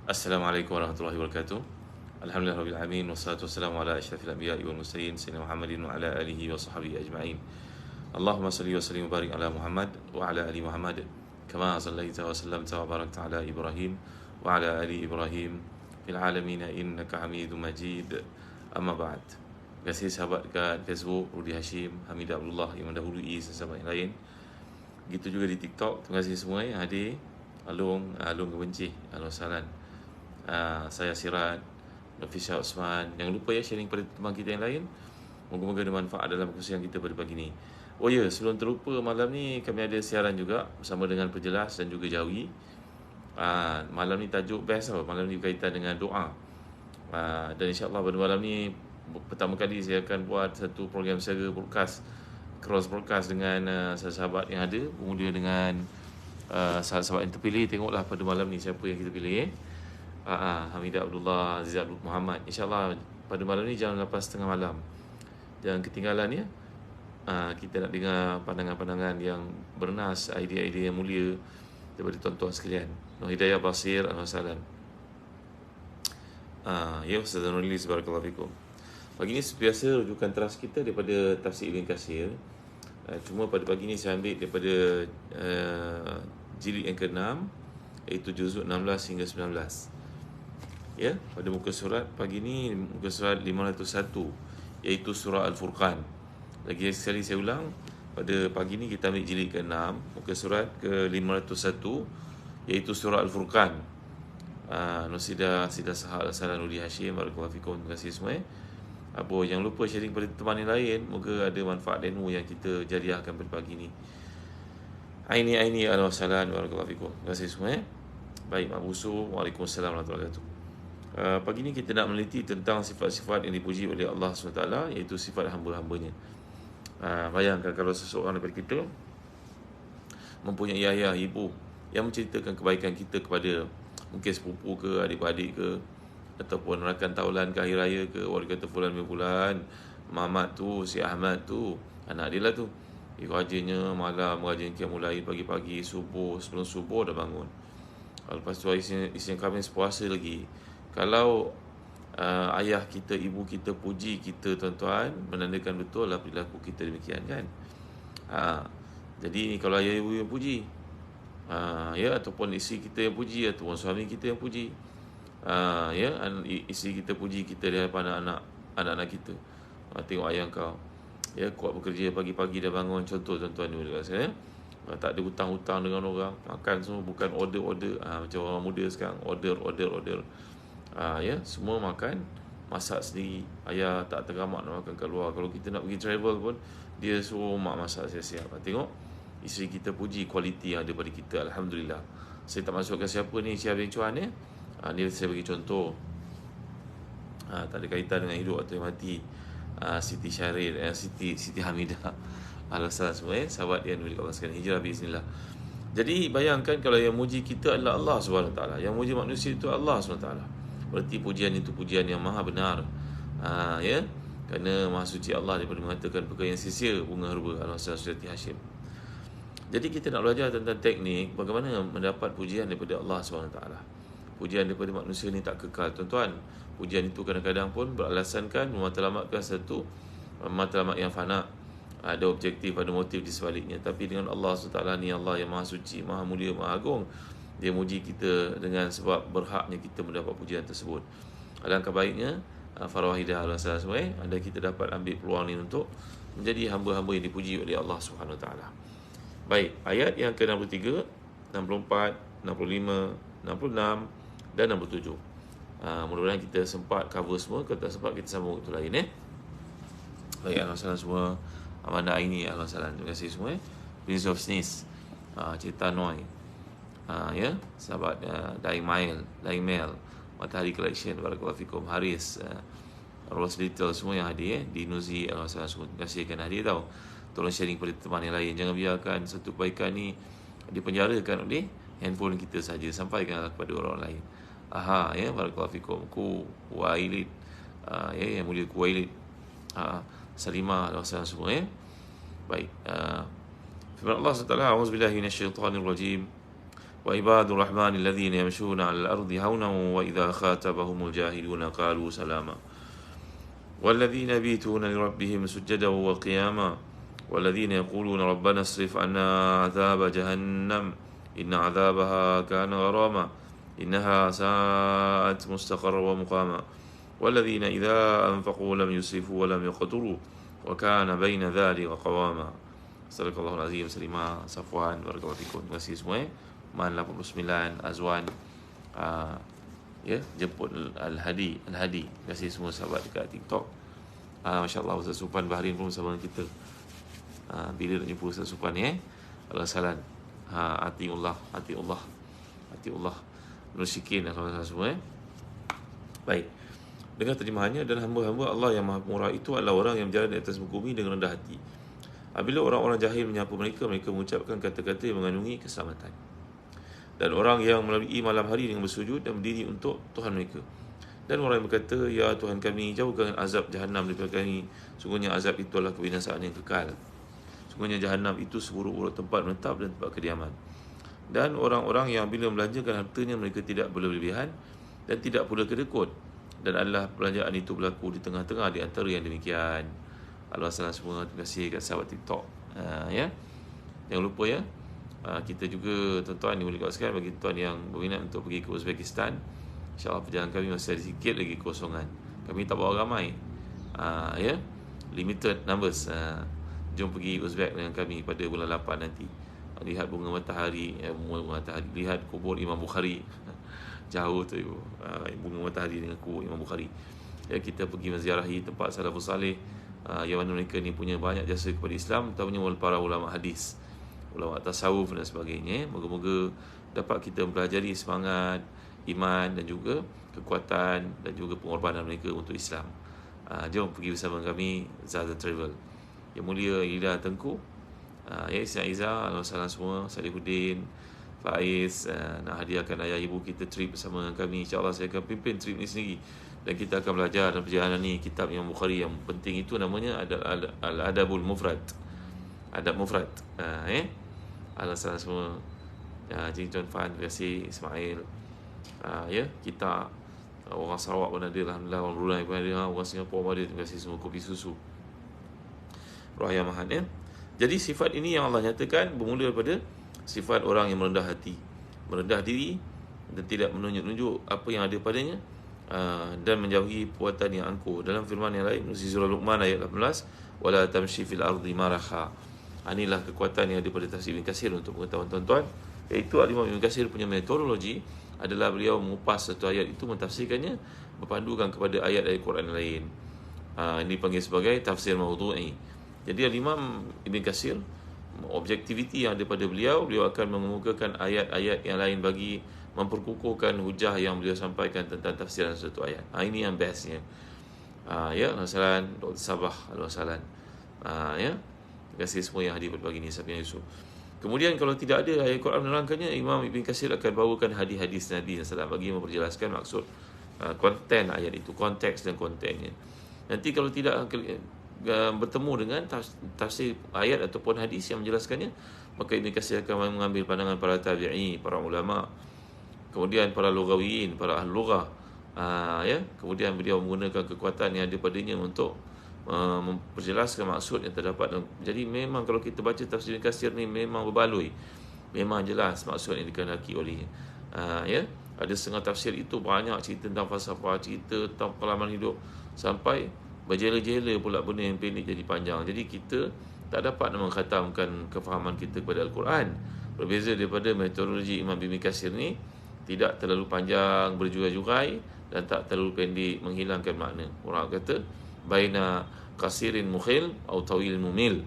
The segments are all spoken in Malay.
Assalamualaikum warahmatullahi wabarakatuh. Alhamdulillahirabbil alamin wassalatu wassalamu ala asyrafil anbiya'i wal mursalin sayyidina Muhammadin wa ala alihi wa sahbihi ajma'in. Allahumma salli wa sallim wa barik ala Muhammad wa ala ali Muhammad kama sallaita wa sallamta wa barakta ala Ibrahim wa ala ali Ibrahim fil alamin innaka Hamidum Majid. Amma ba'd. Terima kasih sahabat dekat Facebook Rudi Hashim, Hamida Abdullah yang mendahului sahabat yang lain. Begitu juga di TikTok. Terima kasih semua yang hadir. Alung kebenci, alung salam. Saya Sirat, Nafisa Osman. Jangan lupa ya sharing pada teman kita yang lain. Moga-moga ada manfaat dalam perkongsian kita pada pagi ni. Oh ya, sebelum terlupa, malam ni kami ada siaran juga bersama dengan Perjelas dan juga Jawi. Malam ni tajuk best tau. Malam ni berkaitan dengan doa. Dan insyaAllah pada malam ni pertama kali saya akan buat satu program secara broadcast, cross broadcast dengan sahabat yang ada. Kemudian dengan sahabat yang terpilih. Tengoklah pada malam ni siapa yang kita pilih. Hamidah Abdullah, Aziz Abdul Muhammad. InsyaAllah pada malam ni jam 8.30 malam. Jangan ketinggalan ya. Kita nak dengar pandangan-pandangan yang bernas, idea-idea yang mulia daripada tuan-tuan sekalian. Nur Hidayah Basir, Al-Wasalam. Ya, Ustaz Nurulis, barakallahu fikum. Pagi ni biasa rujukan teras kita daripada Tafsir Ibn Katsir. Cuma pada pagi ni saya ambil daripada jilid yang ke-6, iaitu juzuk 16 hingga 19. Ya, pada muka surat pagi ni muka surat 501, iaitu surah Al-Furqan. Lagi sekali saya ulang, pada pagi ni kita ambil jilid ke-6, muka surat ke-501, iaitu surah Al-Furqan. Sida sahal salam Rudi Hashim, barakallahu fikum. Terima kasih semua. Jangan lupa sharing pada teman yang lain. Moga ada manfaat ilmu yang kita jariahkan pada pagi ni. Aini al-wasalan, barakallahu fikum. Terima kasih semua. Baik, Mak Busu. Waalaikumsalam warahmatullahi wabarakatuh. Pagi ni kita nak meneliti tentang sifat-sifat yang dipuji oleh Allah SWT, iaitu sifat hamba-hambanya. Bayangkan kalau seseorang daripada kita mempunyai ayah, ibu yang menceritakan kebaikan kita kepada mungkin sepupu ke, adik-beradik ke, ataupun rakan taulan ke, hari raya ke. Orang kata fulan bin fulan, Mamat tu, si Ahmad tu, anak dia lah tu, rajinnya malam, rajin qiyamul lail pagi-pagi, subuh, sebelum subuh dah bangun. Lepas tu Isnin Khamis puasa lagi. Kalau ayah kita, ibu kita puji kita, tuan-tuan, menandakan betul lah perilaku kita demikian kan. Jadi kalau ayah ibu yang puji, ya, ataupun isteri kita yang puji, ataupun suami kita yang puji, ya, isteri kita puji kita di hadapan anak-anak kita. Tengok ayah kau, ya, kuat bekerja, pagi-pagi dah bangun. Contoh tuan-tuan ni dekat saya, tak ada hutang-hutang dengan orang, makan semua bukan order-order. Macam orang muda sekarang, order. Ya, semua makan, masak sendiri. Ayah tak teramak nak makan kat luar. Kalau kita nak pergi travel pun, dia suruh mak masak siap-siap. Tengok, isteri kita puji kualiti yang ada pada kita. Alhamdulillah. Saya tak masukkan siapa ni, Syah bin Chuan ya. Ni saya bagi contoh. Tak ada kaitan dengan hidup atau mati. Siti Syaril, Siti Hamidah, Al-Wasalam semua sahabat yang milik Allah sekalian. Hijrah bismillah. Jadi bayangkan kalau yang muji kita adalah Allah SWT, yang muji manusia itu Allah SWT. Berarti pujian itu pujian yang maha benar. Ya, kerana maha suci Allah daripada mengatakan perkara yang sia-sia, bunga herba. Al-Wasalam Surati Hashim. Jadi kita nak belajar tentang teknik bagaimana mendapat pujian daripada Allah SWT. Pujian daripada manusia ni tak kekal, tuan-tuan. Pujian itu kadang-kadang pun beralasankan mematlamatkan satu matlamat yang fana. Ada objektif, ada motif di sebaliknya. Tapi dengan Allah SWT ni, Allah yang maha suci, maha mulia, maha agung, Dia muji kita dengan sebab berhaknya kita mendapat pujian tersebut. Alangkah baiknya Farwahidah Al-Wasalam semua, anda kita dapat ambil peluang ni untuk menjadi hamba-hamba yang dipuji oleh Allah SWT. Baik, ayat yang ke-63, 64, 65, 66 dan 67. Mudah-mudahan kita sempat cover semua. Kalau tak sempat, kita sambung waktu lain. Baik, Al-Wasalam semua. Amanda Aini, Al-Wasalam. Terima kasih semua. Prince of Sneeze, Cerita Noi, ya, sahabat Dying Mail, Matahari Collection, barakallahu fikum, Haris, Rose Little, semua yang hadir di Nuzi, Al-Wasalam semua. Terima kasih kerana hadir tau. Tolong sharing pada teman yang lain. Jangan biarkan satu kebaikan ni dipenjarakan oleh handphone kita saja. Sampaikan kepada orang lain. Ya, barakallahu fikum. Kuwailid, ya, yang mulia Kuwailid, Salimah, Al-Wasalam semua ya. Baik, firman Allah SWT, a'udzubillahi minasyaitonirrajim. وعباد الرحمن الذين يمشون على الأرض هونا وإذا خاطبهم الجاهلون قالوا سلاما والذين يبيتون لربهم سجدا وقياما والذين يقولون ربنا اصرف عنا عذاب جهنم إن عذابها كان غراما إنها ساءت مستقرا ومقاما والذين إذا أنفقوا لم يسرفوا ولم يقتروا وكان بين ذلك قواما. Sadaqallahul Azim. Salimah, Safwan, barakallahu fikum. Terima kasih semua. Man 89, Azwan, jemput Al-Hadi. Terima kasih semua sahabat dekat TikTok. Masya-Allah, Ustaz Supan Bahrin pun bersama kita. Bila nak jumpa Ustaz Supan ni Allah salam. Atiullah Nursikin dan semua. Baik. Dengan terjemahannya, dan hamba-hamba Allah yang Maha Pemurah itu adalah orang yang berjalan di atas muka bumi dengan rendah hati. Apabila orang-orang jahil menyapa mereka mengucapkan kata-kata yang mengandungi keselamatan. Dan orang yang melalui malam hari dengan bersujud dan berdiri untuk Tuhan mereka. Dan orang yang berkata, ya Tuhan kami, jauhkan azab Jahannam daripada kami. Sungguhnya azab itu adalah kebinasaan yang kekal. Sungguhnya Jahannam itu seburuk-buruk tempat menetap dan tempat kediaman. Dan orang-orang yang bila membelanjakan hartanya mereka tidak berlebihan dan tidak pula kedekut. Dan adalah perbelanjaan itu berlaku di tengah-tengah di antara yang demikian. Allah salam semua. Terima kasih kat sahabat TikTok. Jangan lupa kita juga tuan-tuan dimuliakan sekalian, bagi tuan yang berminat untuk pergi ke Uzbekistan, insya-Allah perjalanan kami masih ada sikit lagi kosongan. Kami tak bawa ramai. Limited numbers. Jom pergi Uzbek dengan kami pada bulan 8 nanti. Lihat bunga matahari, lihat kubur Imam Bukhari. Jauh tu bunga matahari dengan kubur Imam Bukhari. Kita pergi menziarahi tempat salafus salih, yang mana mereka ni punya banyak jasa kepada Islam, terutamanya para ulama hadis, ulama tasawuf dan sebagainya. Moga-moga dapat kita mempelajari semangat, iman dan juga kekuatan dan juga pengorbanan mereka untuk Islam. Jom pergi bersama kami, Zaza Travel. Yang mulia Ida Tengku, Isya Izzah, Al-Salam semua, Salihuddin, Faiz, nak hadiahkan ayah ibu kita trip bersama dengan kami. InsyaAllah saya akan pimpin trip ni sendiri. Dan kita akan belajar dalam perjalanan ni kitab Imam Bukhari yang penting itu, namanya Al-Adabul Mufrad. Adab Mufrad. Al-Salam semua. Jin Tuan Fan, terima kasih Ismail. Kita orang Sarawak pun ada, alhamdulillah. Orang Brunei pun ada, orang Singapura pun ada. Terima kasih semua. Kopi susu Rohaya Mahan. Jadi sifat ini yang Allah nyatakan bermula daripada sifat orang yang merendah hati, merendah diri dan tidak menunjuk-nunjuk apa yang ada padanya, dan menjauhi perbuatan yang angkuh. Dalam firman yang lain, surah Luqman ayat 18, wala tamshi fil ardi maraha. Inilah kekuatan yang ada pada tafsir Ibn Katsir untuk pengetahuan tuan-tuan, iaitu Imam Ibn Katsir punya metodologi adalah beliau mengupas satu ayat itu, mentafsirkannya berpandukan kepada ayat-ayat Quran lain. Ini dipanggil sebagai tafsir maudhu'i. Jadi Imam Ibn Katsir, objektiviti yang ada pada beliau akan mengemukakan ayat-ayat yang lain bagi memperkukuhkan hujah yang beliau sampaikan tentang tafsiran satu ayat. Ini yang bestnya. Al-Salam, Dr. Sabah, Al-Salam. Terima kasih semua yang hadir pada pagi ini, Safian Yusuf. Kemudian kalau tidak ada ayat Quran menerangkannya, Imam Ibn Katsir akan bawakan hadis-hadis Nabi SAW bagi memperjelaskan maksud, konten ayat itu, konteks dan kontennya. Nanti kalau tidak bertemu dengan tafsir ayat ataupun hadis yang menjelaskannya, maka Ibn Katsir akan mengambil pandangan para tabi'i, para ulama, kemudian para lughawiyin, para ahli lughah. Kemudian beliau menggunakan kekuatan yang ada padanya untuk memperjelaskan maksud yang terdapat. Jadi memang kalau kita baca tafsir Ibn Katsir ni memang berbaloi, memang jelas maksud yang dikehendaki olehnya. Ada setengah tafsir itu banyak cerita tentang falsafah, cerita tentang pengalaman hidup, sampai berjela-jela pula benda yang pendek jadi panjang. Jadi kita tak dapat mengkhatamkan kefahaman kita kepada Al-Quran. Berbeza daripada metodologi Imam Ibn Katsir ni, tidak terlalu panjang berjurai-jurai dan tak terlalu pendek menghilangkan makna. Orang kata baina qasirin mukhil atau tawilin mumil.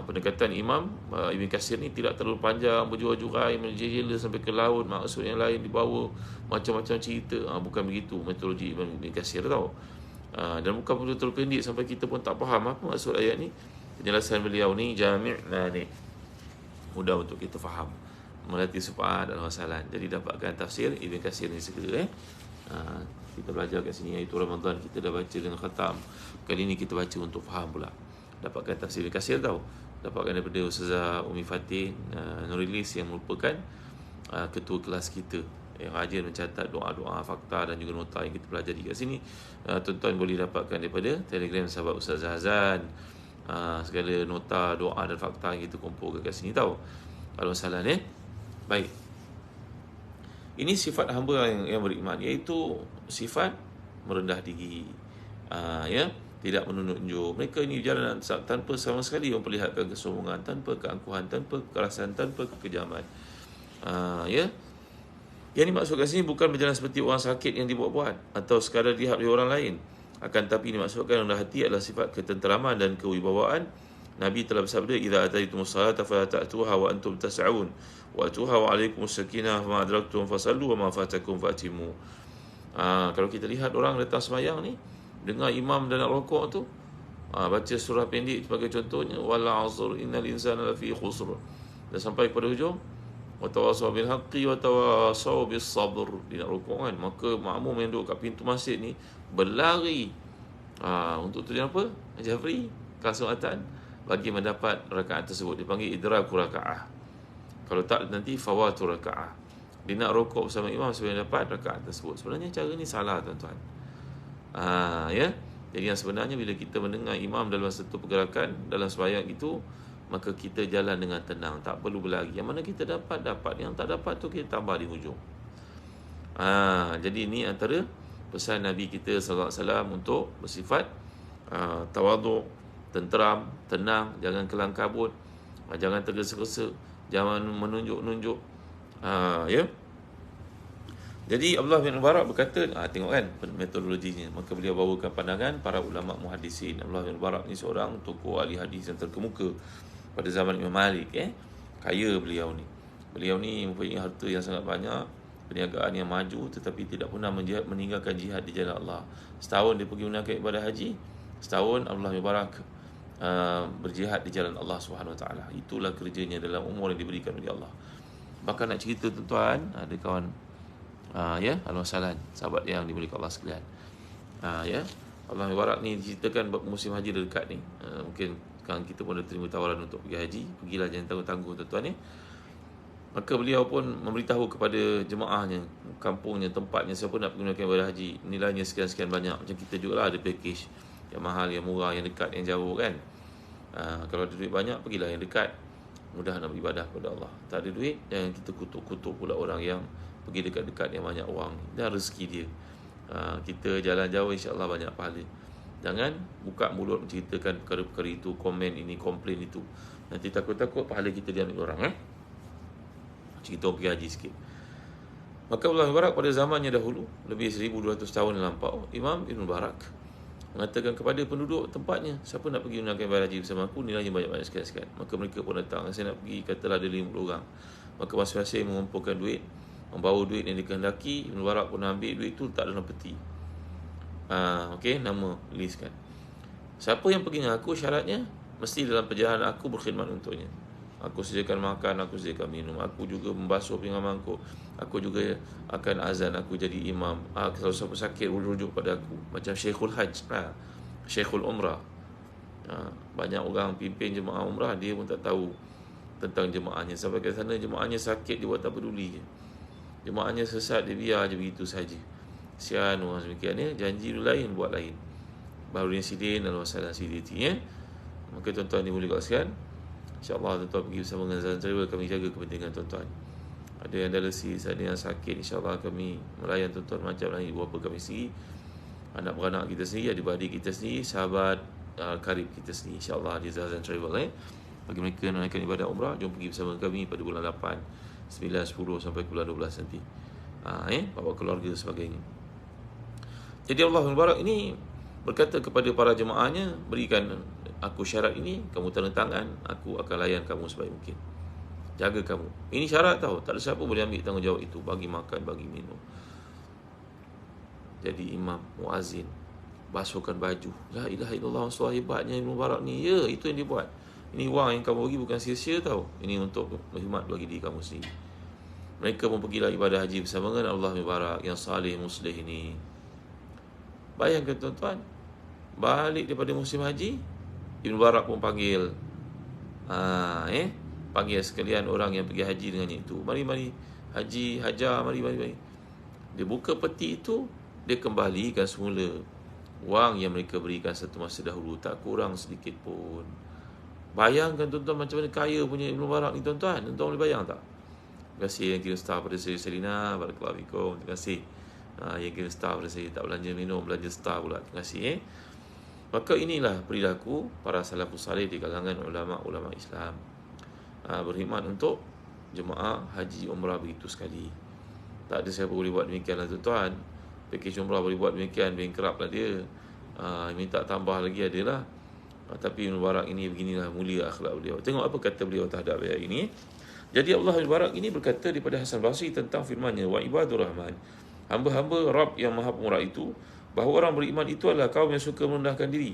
Pendekatan Imam Ibn Katsir ni tidak terlalu panjang berjurai-jurai, menjela sampai ke laut, maksud yang lain dibawa, macam-macam cerita. Bukan begitu metodologi Imam Ibn Katsir tau. Dan bukan perlu terlalu pendek sampai kita pun tak faham apa maksud ayat ni. Penjelasan beliau ni jami' ni mudah untuk kita faham, melatih supaya dan wasalan. Jadi dapatkan tafsir Ibn Katsir ni segera. Kita belajar kat sini, iaitu Ramadan kita dah baca dengan khatam. Kali ni kita baca untuk faham pula. Dapatkan tafsir Ibn Katsir tau. Dapatkan daripada Ustazah Umi Fatih Nurilis yang merupakan ketua kelas kita yang rajin mencatat doa-doa, fakta dan juga nota yang kita pelajari kat sini. Tuan-tuan boleh dapatkan daripada Telegram sahabat Ustaz Hazan. Segala nota, doa dan fakta yang kita kumpulkan kat sini tau. Kalau salah ni. Baik. Ini sifat hamba yang beriman, iaitu sifat merendah diri. Ya, tidak menunjuk. Mereka ini berjalan tanpa sama sekali memperlihatkan kesombongan, tanpa keangkuhan, tanpa kekerasan, tanpa kekejaman. Ya. Yang dimaksudkan sini bukan berjalan seperti orang sakit yang dibuat-buat atau sekadar dilihat oleh orang lain. Akan tapi dimaksudkan rendah hati adalah sifat ketenteraman dan kewibawaan. Nabi telah bersabda, "Idza ataytumus salata fala ta'tuha wa antum tas'un, wa atuha wa 'alaikumus sakinah wa ma adraktum fasallu wa ma fatakum fatimu." Kalau kita lihat orang datang sembahyang ni, dengar imam dan nak rokok tu, baca surah pendek sebagai contohnya, wal 'asr innal insana lafi khusr, dan sampai pada hujung, wa tawasaw bil haqqi wa tawasaw bis sabr, dia nak rokok kan, maka makmum yang duduk kat pintu masjid ni berlari untuk tujuan apa? Jafri keselamatan bagi mendapat rakaat tersebut. Dipanggil idraku rakaah. Kalau tak nanti fawatu rakaah. Dia nak rokok bersama imam supaya dapat rakaat tersebut. Sebenarnya cara ni salah, tuan-tuan. Ya. Jadi yang sebenarnya bila kita mendengar imam dalam satu pergerakan dalam sembahyang itu, maka kita jalan dengan tenang, tak perlu berlari. Yang mana kita dapat, yang tak dapat tu kita tambah di hujung. Jadi ini antara pesan Nabi kita sallallahu alaihi wasallam untuk bersifat tawaduk, tenteram, tenang, jangan kelang kabut, jangan tergesa-gesa, jangan menunjuk-nunjuk. Ya. Jadi Abdullah bin Mubarak berkata, tengok kan metodologinya. Maka beliau bawakan pandangan para ulama muhaddisin. Abdullah bin Mubarak ni seorang tokoh ahli hadis yang terkemuka pada zaman Imam Malik. Kaya beliau ni. Beliau ni mempunyai harta yang sangat banyak, perniagaan yang maju, tetapi tidak pernah meninggalkan jihad di jalan Allah. Setahun dia pergi menunaikan ibadah haji, setahun Abdullah bin Mubarak berjihad di jalan Allah Subhanahu Wa Taala. Itulah kerjanya dalam umur yang diberikan oleh Allah. Bahkan nak cerita, tuan-tuan, ada kawan ya, Al-Wasalan, sahabat yang dimuliakan Allah sekalian. Ya, Allah Mubarak ni diceritakan musim haji dekat ni. Mungkin kan kita pun dah terima tawaran untuk pergi haji, pergilah, jangan tangguh-tangguh, tuan-tuan ya. Maka beliau pun memberitahu kepada jemaahnya, kampungnya, tempatnya, siapa nak pergi menunaikan ibadah haji, nilainya sekian-sekian banyak. Macam kita jugalah ada package yang mahal, yang murah, yang dekat, yang jauh kan. Kalau ada duit banyak, pergilah yang dekat, mudah nak beribadah kepada Allah. Tak ada duit, jangan kita kutuk-kutuk pula orang yang pergi dekat-dekat yang banyak wang, dan rezeki dia. Kita jalan jauh, insya-Allah banyak pahala. Jangan buka mulut menceritakan perkara-perkara itu, komen ini, komplain itu. Nanti takut-takut pahala kita diambil orang. Kita pergi haji sikit. Maka Allah Mubarak pada zamannya dahulu, lebih 1200 tahun yang lampau, Imam Ibn Mubarak mengatakan kepada penduduk tempatnya, siapa nak pergi menunaikan ibadah haji bersama aku, nilainya banyak-banyak sekali-sekali. Maka mereka pun datang, saya nak pergi, katalah ada 50 orang. Maka masing-masing mengumpulkan duit, membawa duit yang dikehendaki. Ibn Mubarak pun ambil duit itu, tak dalam peti. Okey, nama list kan. Siapa yang pergi dengan aku, syaratnya mesti dalam perjalanan aku berkhidmat untuknya. Aku sediakan makan, aku sediakan minum, aku juga membasuh pinggan mangkuk, aku juga akan azan, aku jadi imam. Kalau siapa sakit, rujuk pada aku. Macam Syekhul Hajj, Syekhul Umrah. Banyak orang pimpin jemaah umrah, dia pun tak tahu tentang jemaahnya. Sampai ke sana jemaahnya sakit, dia buat tak peduli. Jemaahnya sesat, dia biar je begitu saja. Sian orang semikian ya, janji lain, buat lain. Baharuddin Sidin dan Wasalan Siditi ya. Maka tuan-tuan dimuliakan sekalian, InsyaAllah tuan-tuan pergi bersama dengan Zazan Travel, kami jaga kepentingan tuan-tuan. Ada yang dialisis, ada yang sakit, InsyaAllah kami melayan tuan-tuan macam lain ibu bapa kami sendiri, anak beranak kita sendiri, adik-beradik kita sendiri, sahabat karib kita sendiri, InsyaAllah di Zazan Travel. Bagi mereka yang menaikkan ibadah umrah, jom pergi bersama kami pada bulan 8, 9, 10 sampai bulan 12 nanti. Bawa keluarga sebagainya. Jadi Allah Mubarak ini berkata kepada para jemaahnya, berikan aku syarat ini, kamu tanda tangan, aku akan layan kamu sebaik mungkin, jaga kamu. Ini syarat tahu, tak ada siapa boleh ambil tanggungjawab itu, bagi makan, bagi minum. Jadi imam, muazzin, basuhkan baju. La ilaha illallah, suara hebatnya Ibn Mubarak ni. Ya, itu yang dia buat. Ini wang yang kamu bagi bukan sia-sia tahu. Ini untuk berkhidmat bagi diri kamu sendiri. Mereka pun pergilah ibadah haji bersama dengan Allah Mubarak yang salih muslih ini. Bayangkan tuan-tuan, balik daripada musim haji, Ibn Mubarak pun panggil panggil sekalian orang yang pergi haji dengannya itu. Mari-mari, haji, hajar, mari. Dia buka peti itu, dia kembalikan semula wang yang mereka berikan satu masa dahulu, tak kurang sedikit pun. Bayangkan tuan-tuan macam mana kaya punya Ibn Mubarak ni tuan-tuan. Tuan-tuan boleh bayang tak? Terima kasih yang kira staff pada saya, Selina. Barakallahu fikum. Terima kasih. Yang kira staff pada saya, tak belanja minum, belanja staff pula. Terima kasih. Maka inilah perilaku para salafus salih di kalangan ulama-ulama Islam. Berkhidmat untuk jemaah haji umrah begitu sekali. Tak ada siapa boleh buat demikian lah tuan-tuan. Pakej umrah boleh buat demikian, bankrupt lah dia. Minta tambah lagi adalah. Tapi Ibn Mubarak ini beginilah mulia akhlak beliau. Tengok apa kata beliau terhadap ayat ini. Jadi Allah Ibn Mubarak ini berkata daripada Hasan Basri tentang firman-Nya, wa ibadur rahman, hamba-hamba Rabb yang Maha Pemurah itu, bahawa orang beriman itu adalah kaum yang suka merendahkan diri.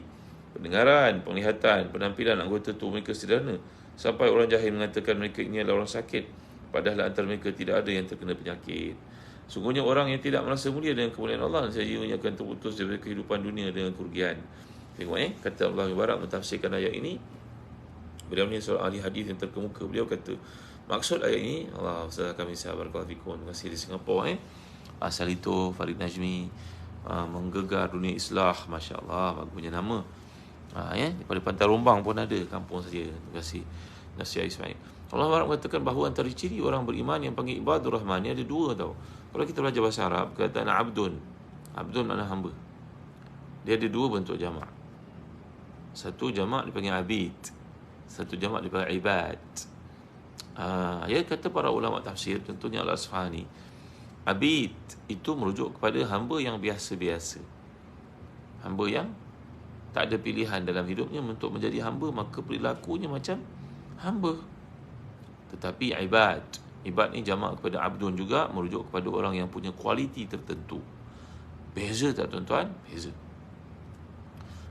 Pendengaran, penglihatan, penampilan anggota tubuh mereka sederhana, sampai orang jahil mengatakan mereka ini adalah orang sakit, padahal antara mereka tidak ada yang terkena penyakit. Sungguhnya orang yang tidak merasa mulia dengan kemuliaan Allah, saja ia akan terputus daripada kehidupan dunia dengan kerugian. Tengok kata Allah Mubarak mentafsirkan ayat ini. Beliau ni seorang ahli hadis yang terkemuka. Beliau kata maksud ayat ini, Allah Ustaz kami sahabat barakallahu fikum, terima kasih di Singapura asal itu Farid Najmi, menggegar dunia islah, masya-Allah, bagusnya nama. Daripada Pantai Rombang pun ada kampung saja. Terima kasih Nasir Ismail. Allah Mubarak mengatakan bahawa antara ciri orang beriman yang panggil ibadur rahman ni ada dua tau. Kalau kita belajar bahasa Arab, kata abdun makna hamba. Dia ada dua bentuk jamak. Satu jamak dipanggil abid, satu jamak dipanggil ibad. Ya kata para ulama tafsir, tentunya Al-Asfahani, abid itu merujuk kepada hamba yang biasa-biasa, hamba yang tak ada pilihan dalam hidupnya untuk menjadi hamba, maka perilakunya macam hamba. Tetapi ibad ni jamak kepada abdun juga, merujuk kepada orang yang punya kualiti tertentu. Beza tak tuan-tuan? Beza.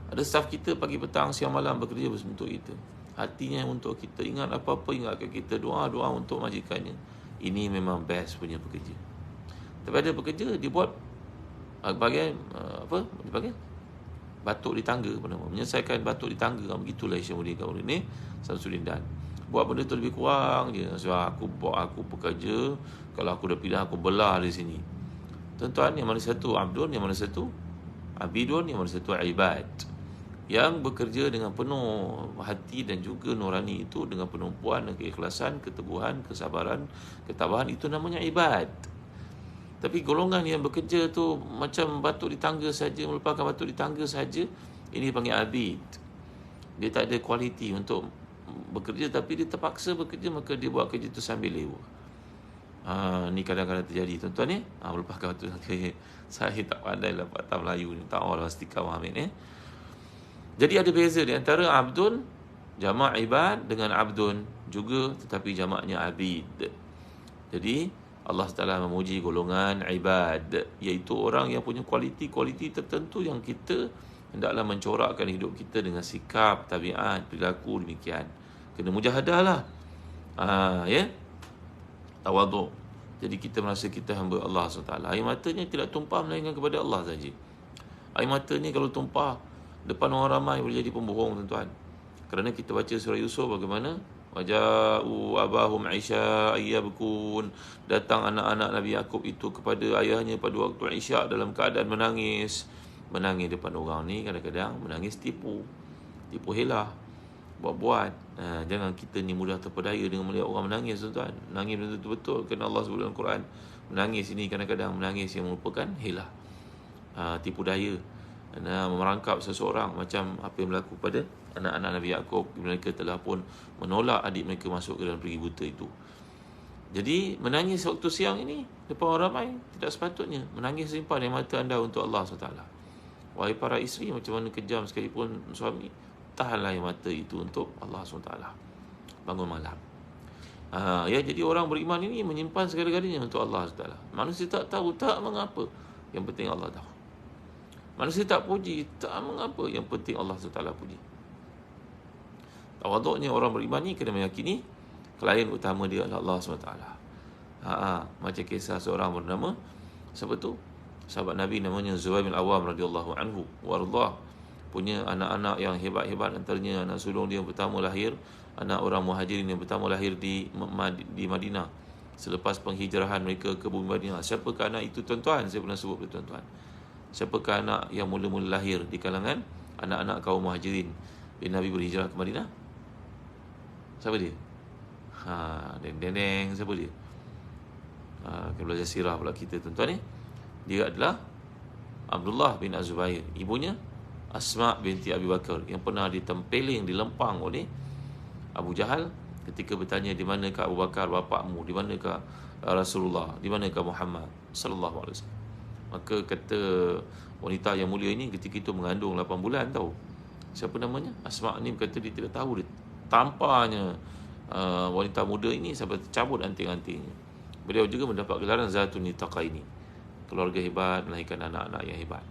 Ada staf kita pagi petang siang malam bekerja untuk kita. Hatinya untuk kita, ingat apa-apa, ingatkan kita, doa-doa untuk majikannya. Ini memang best punya pekerja. Tapi ada pekerja dia buat bagian apa? Dia panggil batuk di tangga, apa nama? Menyelesaikan batuk di tangga. Begitulah Isyamuddin Kauri ni, Samsudin Dan. Buat benda tu lebih kurang je. Sebab aku pekerja, kalau aku dah pilih aku belah di sini. Tuan-tuan, yang mana satu abdun, yang mana satu abidun, yang mana satu ibad. Yang bekerja dengan penuh hati dan juga nurani itu, dengan penumpuan dan keikhlasan, keteguhan, kesabaran, ketabahan, itu namanya ibad. Tapi golongan yang bekerja tu macam batuk di tangga saja, melepaskan batuk di tangga saja, ini panggil abid. Dia tak ada kualiti untuk bekerja, tapi dia terpaksa bekerja, maka dia buat kerja tu sambil lewa. Ni kadang-kadang terjadi tuan-tuan ni. Melepaskan batuk tangga. Saya tak pandai lah patah Melayu ni, tak Allah pasti kau Hamid ni. Jadi ada beza di antara abdun, jamak ibad, dengan abdun juga tetapi jamaknya abid. Jadi Allah Taala memuji golongan ibad, iaitu orang yang punya kualiti-kualiti tertentu yang kita hendaklah mencorakkan hidup kita dengan sikap, tabiat, perilaku demikian. Kena mujahadah lah. Tawaduk. Jadi kita merasa kita hamba Allah SWT. Air matanya tidak tumpah melainkan kepada Allah saja. Air mata ni kalau tumpah depan orang ramai boleh jadi pembohong tuan-tuan. Kerana kita baca surah Yusuf bagaimana? Waja'u abahum Isya ayyabkun. Datang anak-anak Nabi Yaqub itu kepada ayahnya pada waktu Isya dalam keadaan menangis. Menangis depan orang ni kadang-kadang menangis tipu helah, buat-buat. Jangan kita ni mudah terpedaya dengan melihat orang menangis tuan-tuan. Menangis betul-betul kerana Allah sebut dalam Quran. Menangis ini kadang-kadang menangis yang merupakan helah, tipu daya, merangkap seseorang macam apa yang berlaku pada anak-anak Nabi Yaqub. Mereka telah pun menolak adik mereka masuk ke dalam pergi buta itu. Jadi menangis waktu siang ini depan orang ramai tidak sepatutnya. Menangis simpan air mata anda untuk Allah SWT. Wahai para isteri, macam mana kejam sekalipun suami, tahanlah air mata itu untuk Allah SWT. Bangun malam. Jadi orang beriman ini menyimpan segala-galanya untuk Allah SWT. Manusia tak tahu, tak mengapa. Yang penting Allah tahu. Manusia tak puji, tak mengapa. Yang penting Allah SWT puji. Tawaduknya orang beriman ni kena meyakini klien utama dia adalah Allah SWT. Macam kisah seorang bernama, siapa tu? Sahabat Nabi namanya Zubair bin Awam radhiyallahu anhu warḍah. Punya anak-anak yang hebat-hebat, antaranya anak sulung dia yang pertama lahir, anak orang Muhajirin yang pertama lahir di Madinah. selepas penghijrahan mereka ke bumi Madinah. Siapakah anak itu tuan-tuan? Saya pernah sebut kepada tuan-tuan. Siapakah anak yang mula-mula lahir di kalangan anak-anak kaum Muhajirin bila Nabi berhijrah ke Madinah? Siapa dia? Deng. Siapa dia? Kita belajar sirah pula kita tuan-tuan ni. Dia adalah Abdullah bin Az-Zubair. Ibunya Asma binti Abi Bakar, yang pernah ditempeling, dilempang oleh Abu Jahal ketika bertanya, di manakah Abu Bakar bapakmu, di manakah Rasulullah, di manakah Muhammad sallallahu alaihi wasallam. Maka kata wanita yang mulia ini ketika itu mengandung 8 bulan tahu. Siapa namanya? Asma ni berkata dia tidak tahu. Dia tampaknya wanita muda ini sampai tercabut anting-antingnya. Beliau juga mendapat gelaran Zatun Nitaqaini, keluarga hebat, melahirkan anak-anak yang hebat.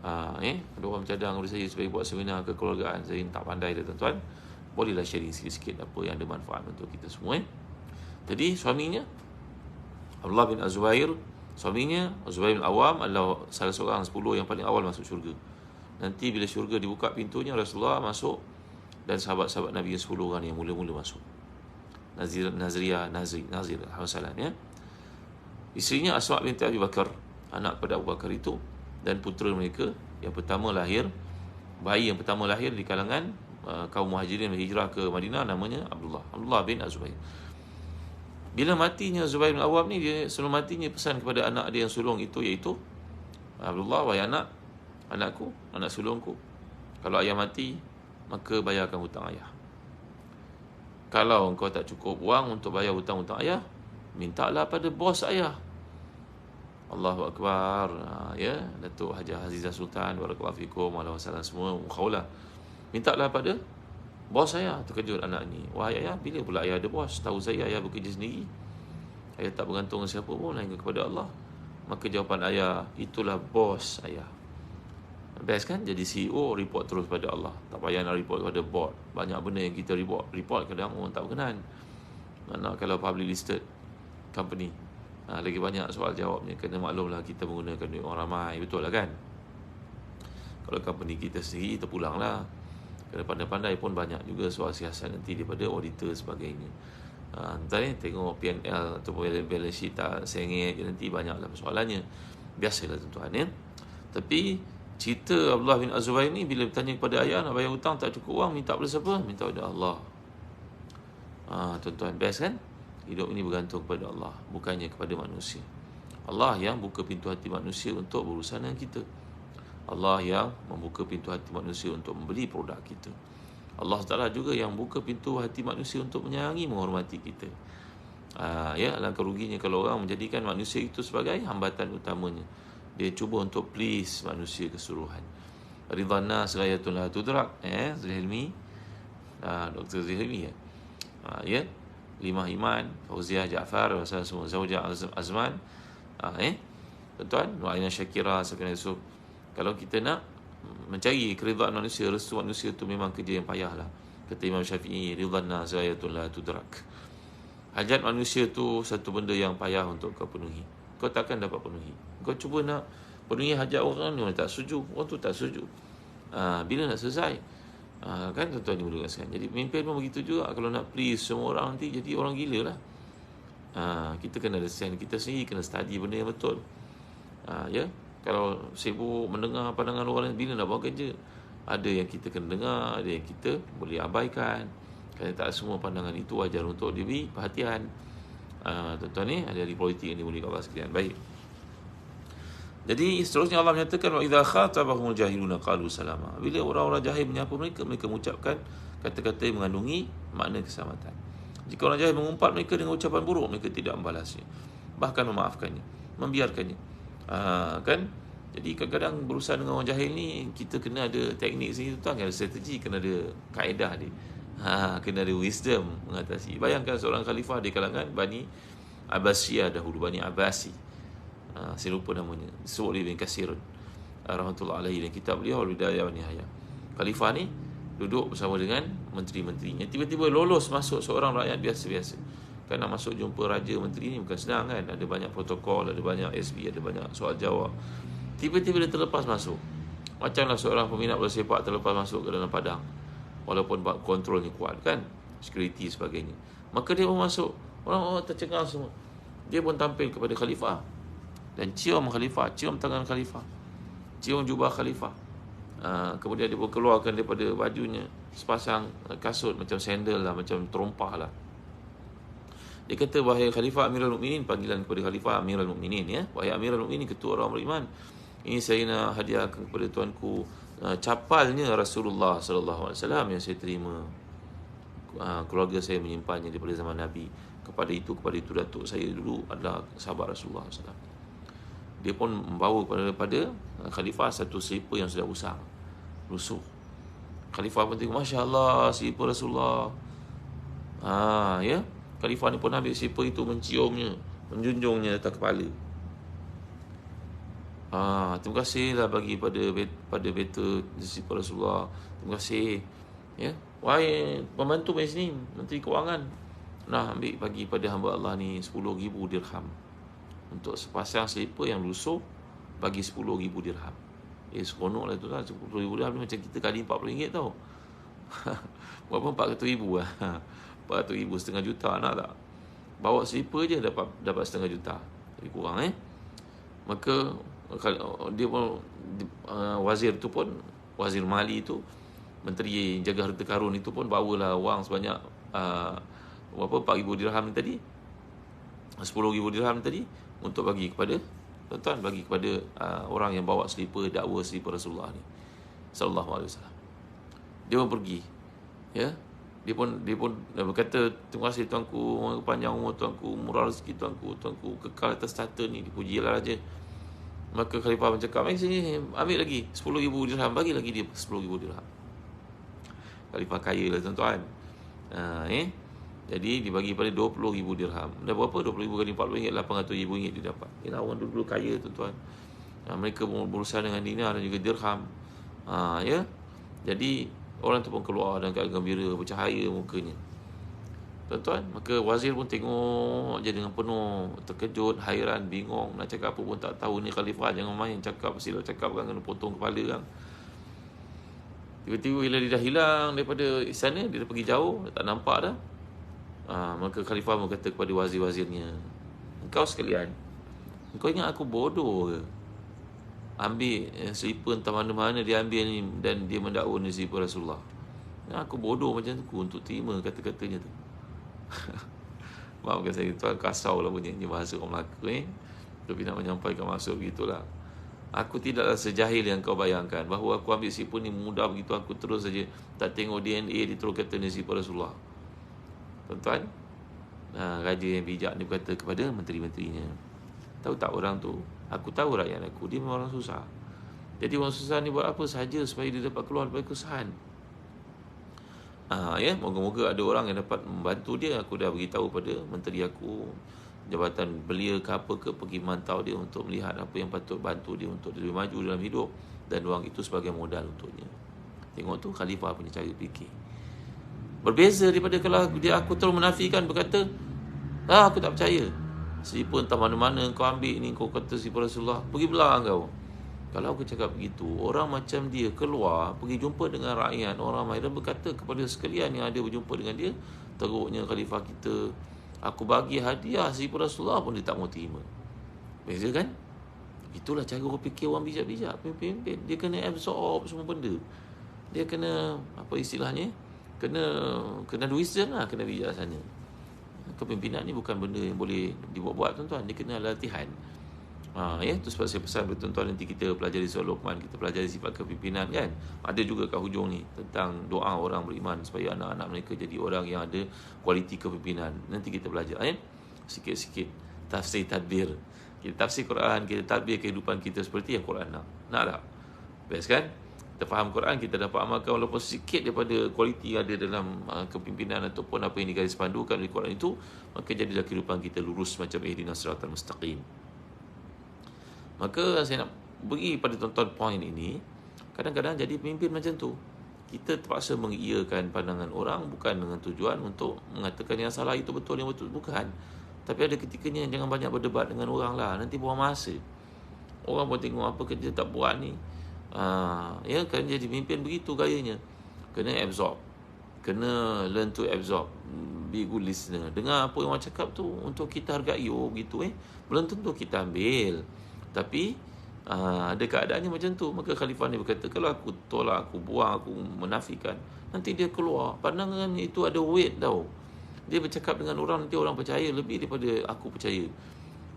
Ada orang bercadang kepada saya supaya buat seminar kekeluargaan. Saya tak pandai dah tuan-tuan. Bolehlah sharing sikit-sikit apa yang ada manfaat untuk kita semua. Jadi suaminya Abdullah bin Az-Zubair, suaminya Az-Zubair bin Awam adalah salah seorang 10 yang paling awal masuk syurga. Nanti bila syurga dibuka pintunya, Rasulullah masuk dan sahabat-sahabat Nabi yang 10 orang yang mula-mula masuk. Nazir, Alhamdulillah ya. Isterinya Asma binti Abi Bakar, anak pada Abu Bakar itu, dan putera mereka yang pertama lahir, bayi yang pertama lahir di kalangan kaum Muhajirin yang hijrah ke Madinah, namanya Abdullah bin Az-Zubair. Bila matinya Zubair bin Awam ni, dia sebelum matinya pesan kepada anak dia yang sulung itu, iaitu Abdullah, wahai anakku, anak sulungku, kalau ayah mati, maka bayarkan hutang ayah. Kalau engkau tak cukup wang untuk bayar hutang-hutang ayah, mintalah pada bos ayah. Allahu Akbar. Ya, Datuk Hajah Azizah Sultan, barakallahu fikum, waalaikum salam semua, khaulah. Mintalah pada bos saya. Terkejut anak ni. Wahai ayah, bila pula ayah ada bos? Tahu saya ayah bekerja sendiri. Ayah tak bergantung dengan siapa pun, hanya kepada Allah. Maka jawapan ayah, itulah bos ayah. Best kan? Jadi CEO, report terus pada Allah. Tak payah nak report kepada board. Banyak benda yang kita report kadang orang tak berkenan. Mana kalau public listed company, lagi banyak soal jawabnya. Kena maklumlah kita menggunakan duit orang ramai. Betul lah kan? Kalau company kita sendiri, terpulang lah. Kena pandai-pandai pun banyak juga soal siasat nanti daripada auditor sebagainya. Entah ni tengok P&L ataupun balance sheet tak sengit, nanti banyaklah persoalannya. Biasalah tuan-tuan ya. Tapi cerita Abdullah bin Az-Zubair ni, bila bertanya kepada ayah nak bayar hutang tak cukup wang, minta pada siapa? Minta pada Allah. Tuan-tuan, best kan? Hidup ini bergantung kepada Allah, bukannya kepada manusia. Allah yang buka pintu hati manusia untuk berurusan dengan kita. Allah yang membuka pintu hati manusia untuk membeli produk kita. Allah Ta'ala juga yang buka pintu hati manusia untuk menyayangi, menghormati kita. Ya, alangkah ruginya kalau orang menjadikan manusia itu sebagai hambatan utamanya. Dia cuba untuk please manusia keseluruhan. Ridhan nas ghayatun la tudrak. Zulhilmi, Dr. Zulhilmi ya. Ya, Limah Iman, Fauziah Jaafar, Rasul semua, Zawjah Azman, tuan-tuan, Nu'ayna Syakira, Safiana Yusuf. Kalau kita nak mencari keridhaan manusia, restu manusia itu memang kerja yang payah lah. Kata Imam Syafi'i, ridhan nas ghayatun la tudrak. Hajat manusia tu satu benda yang payah untuk kau penuhi. Kau takkan dapat penuhi. Kau cuba nak penuhi hajat orang ni, orang tak setuju, orang tu tak setuju. Bila nak selesai? Kan tuan-tuan dimulakan sekarang. Jadi pemimpin pun begitu juga. Kalau nak please semua orang, nanti jadi orang gila lah. Kita kena understand, kita sendiri kena study benda yang betul. Ya, kalau sibuk mendengar pandangan orang lain, bila nak buat kerja, ada yang kita kena dengar, ada yang kita boleh abaikan. Kerana tak semua pandangan itu wajar untuk diberi perhatian. Tuan-tuan ni, ada di politik yang dimulakan Allah sekalian. Baik. Jadi seterusnya Allah menyatakan, wa idza khatabahumul jahiluna qalu salama. Bila orang-orang jahil menyapa mereka, mereka mengucapkan kata-kata yang mengandungi makna keselamatan. Jika orang jahil mengumpat mereka dengan ucapan buruk, mereka tidak membalasnya, bahkan memaafkannya, membiarkannya. Kan? Jadi kadang-kadang berusaha dengan orang jahil ni, kita kena ada teknik sini tuan, kena ada strategi, kena ada kaedah dia. Kena ada wisdom mengatasi. Bayangkan seorang khalifah di kalangan Bani Abbasiyah dahulu, Bani Abbasi. Saya lupa namanya, disebut oleh Ibn Katsir rahmatullah alaihi dan kitab beliau Al-Bidayah wa Nihayah. Khalifah ni duduk bersama dengan menteri-menterinya. Tiba-tiba lolos masuk seorang rakyat biasa-biasa. Kan nak masuk jumpa raja menteri ni bukan senang kan. Ada banyak protokol, ada banyak SB, ada banyak soal jawab. Tiba-tiba dia terlepas masuk. Macamlah seorang peminat bola sepak terlepas masuk ke dalam padang. Walaupun kontrolnya kuat kan, security sebagainya. Maka dia pun masuk. Orang-orang tercengang semua. Dia pun tampil kepada khalifah dan cium khalifah, cium tangan khalifah, cium jubah khalifah. Kemudian dia pun keluarkan daripada bajunya sepasang kasut macam sandal lah, macam terompah lah. Dia kata, wahai khalifah Amirul Mukminin, panggilan kepada khalifah Amirul Mukminin, ya. Wahai Amirul Mukminin, ketua orang beriman, ini saya nak hadiahkan kepada tuanku capalnya Rasulullah sallallahu alaihi wasallam yang saya terima. Keluarga saya menyimpannya daripada zaman Nabi. Kepada itu datuk saya dulu adalah sahabat Rasulullah SAW. Dia pun membawa kepada khalifah satu selipar yang sudah usang, lusuh. Khalifah pun tengok, Masya Allah, selipar Rasulullah. Ya, khalifah ni pun ambil selipar itu, menciumnya, menjunjungnya atas kepala. Terima kasihlah bagi pada beta selipar Rasulullah. Terima kasih. Ya, wahai pembantu mai sini, Menteri Kewangan, nah ambil bagi pada hamba Allah ni 10,000 dirham untuk sepasang selipar yang lusuh, bagi 10,000 dirham. Seronok lah tu lah. 10,000 dirham ni macam kita kali RM40 tau. Berapa? 400,000 lah. 400,000, setengah juta, nak tak? Bawa selipar je dapat setengah juta. Lebih kurang Maka dia pun wazir tu pun, wazir mali tu, menteri jaga harta karun itu pun bawalah wang sebanyak 4,000 dirham ni tadi, 10,000 dirham ni tadi, untuk bagi kepada tuan-tuan, bagi kepada orang yang bawa selipar, dakwa selipar Rasulullah ni sallallahu alaihi wasallam. Dia pun pergi, ya. Dia pun berkata, terima kasih tuanku, panjang umur tuanku, murah rezeki tuanku, kekal atas tahta ni, dipujilah raja. Maka khalifah bercakap, mari sini, ambil lagi 10,000 dirham, bagi lagi dia 10,000 dirham. Khalifah kaya lah tuan-tuan. Jadi dibagi pada 20,000 dirham. Dah berapa? 20,000 kali RM40, RM800,000 dia dapat. Orang dulu kaya tuan-tuan. Mereka berusaha dengan dinar dan juga dirham. Ya. Jadi orang tu pun keluar dan keadaan gembira, bercahaya mukanya. Tuan-tuan, maka wazir pun tengok je dengan penuh terkejut, hairan, bingung, nak cakap apa pun tak tahu. Ni khalifah jangan main cakap, silap cakap kan, kena potong kepala kan. Tiba-tiba bila dia dah hilang daripada istana, dia dah pergi jauh, tak nampak dah. Maka khalifah berkata kepada wazir-wazirnya, engkau sekalian, engkau ingat aku bodoh ke? Ambil selipar entah mana-mana dia ambil ni, dan dia mendakwa ni selipar Rasulullah. Aku bodoh macam tu untuk terima kata-katanya tu. Maafkan saya tuan, kasau lah bunyinya bahasa orang Melaka tapi nak menyampaikan maksud begitulah. Aku tidaklah sejahil yang kau bayangkan, bahawa aku ambil selipar ni mudah begitu, aku terus saja tak tengok DNA, dia terus kata ni selipar Rasulullah. Tuan-tuan, raja yang bijak ni berkata kepada menteri-menterinya, tahu tak orang tu, aku tahu rakyat aku, dia memang orang susah. Jadi orang susah ni buat apa saja supaya dia dapat keluar daripada kesusahan. Ya, moga-moga ada orang yang dapat membantu dia. Aku dah beritahu pada menteri aku, jabatan belia ke apa ke, pergi mantau dia untuk melihat apa yang patut bantu dia untuk lebih maju dalam hidup, dan wang itu sebagai modal untuknya. Tengok tu khalifah punya cara fikir. Berbeza daripada kalau aku terus menafikan, berkata, aku tak percaya. Selipar entah mana-mana kau ambil ni, kau kata selipar Rasulullah, pergi belah kau. Kalau aku cakap begitu, orang macam dia keluar, pergi jumpa dengan rakyat, orang ramai, dan berkata kepada sekalian yang ada berjumpa dengan dia, teruknya khalifah kita, aku bagi hadiah selipar Rasulullah pun dia tak mau terima. Beza kan? Itulah cara berfikir orang bijak-bijak, pemimpin. Dia kena absorb semua benda. Dia kena, apa istilahnya, kena wisdom lah, kena bijaksana. Kepimpinan ni bukan benda yang boleh dibuat-buat tuan-tuan, dia kena latihan. Ya, itu sebab saya pesan kepada tuan-tuan, nanti kita pelajari surah Luqman, kita pelajari sifat kepimpinan kan. Ada juga kat hujung ni tentang doa orang beriman supaya anak-anak mereka jadi orang yang ada kualiti kepimpinan. Nanti kita belajar sikit-sikit tafsir tadbir. Kita tafsir Quran, kita tadbir kehidupan kita seperti yang Quran nak. Nak tak? Best kan? Kita faham Quran, kita dapat amalkan walaupun sikit daripada kualiti yang ada dalam kepimpinan ataupun apa yang digaris pandukan oleh Quran itu, maka jadilah kehidupan kita lurus macam ihdinas siratal mustaqim. Maka saya nak bagi pada tuan-tuan poin ini. Kadang-kadang jadi pemimpin macam tu, kita terpaksa mengiyakan pandangan orang, bukan dengan tujuan untuk mengatakan yang salah itu betul, yang betul bukan. Tapi ada ketikanya jangan banyak berdebat dengan orang lah, nanti buang masa. Orang pun tengok apa kerja tak buat ni. Ya, kan jadi pemimpin begitu gayanya. Kena absorb, kena learn to absorb. be good listener. Dengar apa yang orang cakap tu untuk kita hargai. Oh begitu belum tentu kita ambil. Tapi ada keadaannya macam tu. Maka Khalifah ni berkata, kalau aku tolak, aku buang, aku menafikan, nanti dia keluar. Pandangan itu ada weight tau. Dia bercakap dengan orang, nanti orang percaya lebih daripada aku percaya.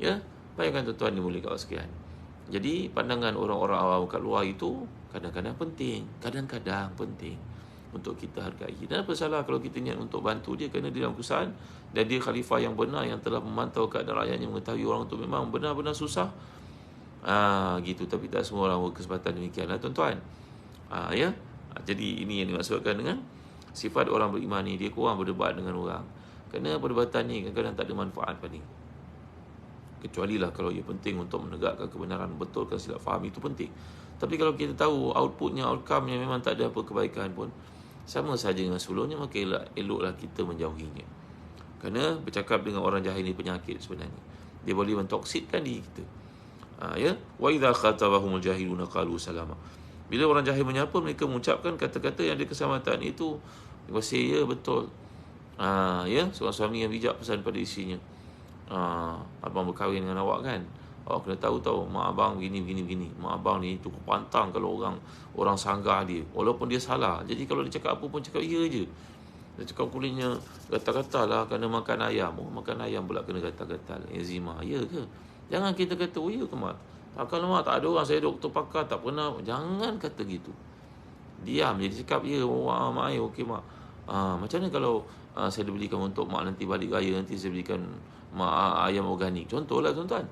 Ya, bayangkan tuan-tuan dimuliakan Allah sekalian. Jadi pandangan orang-orang awam kat luar itu kadang-kadang penting, kadang-kadang penting untuk kita hargai. Dan apa salah kalau kita niat untuk bantu dia, kerana dia dalam kesusahan dan dia khalifah yang benar, yang telah memantau keadaan rakyatnya, mengetahui orang itu memang benar-benar susah. Gitu. Tapi tak semua orang berkesempatan demikianlah tuan-tuan. Ya. Jadi ini yang dimaksudkan dengan sifat orang beriman ni, dia kurang berdebat dengan orang. Kerana perdebatan ni kadang-kadang tak ada manfaat pada ni. Kecuali lah kalau ia penting untuk menegakkan kebenaran, betulkan silap faham, itu penting. Tapi kalau kita tahu outputnya, outcome-nya memang tak ada apa kebaikan pun, sama saja dengan sebelumnya, maka eloklah kita menjauhinya. Kerana bercakap dengan orang jahil ni penyakit sebenarnya. Dia boleh mentoksitkan diri kita. Ya, wa idza khatabahumul jahiluna qalu salama. Bila orang jahil menyapa, mereka mengucapkan kata-kata yang ada keselamatan. Itu ya betul. Ya, seorang suami yang bijak pesan pada isinya, abang berkahwin dengan awak kan, awak kena tahu mak abang begini. Mak abang ni cukup pantang kalau orang sanggah dia, walaupun dia salah. Jadi kalau dia cakap apa pun cakap ya je. Dia cakap kulitnya gatal-gatal lah kerana makan ayam. Makan ayam pula kena gatal-gatal, eczema. Ya ke? Jangan kita kata, oh ya ke mak? Takkan mak, tak ada orang, saya doktor pakar, tak pernah. Jangan kata gitu. Diam je, dia cakap ya, mak ayah okey mak. Macam mana kalau saya belikan untuk mak nanti balik raya, nanti saya belikan mak ayam organik. Contohlah tuan-tuan.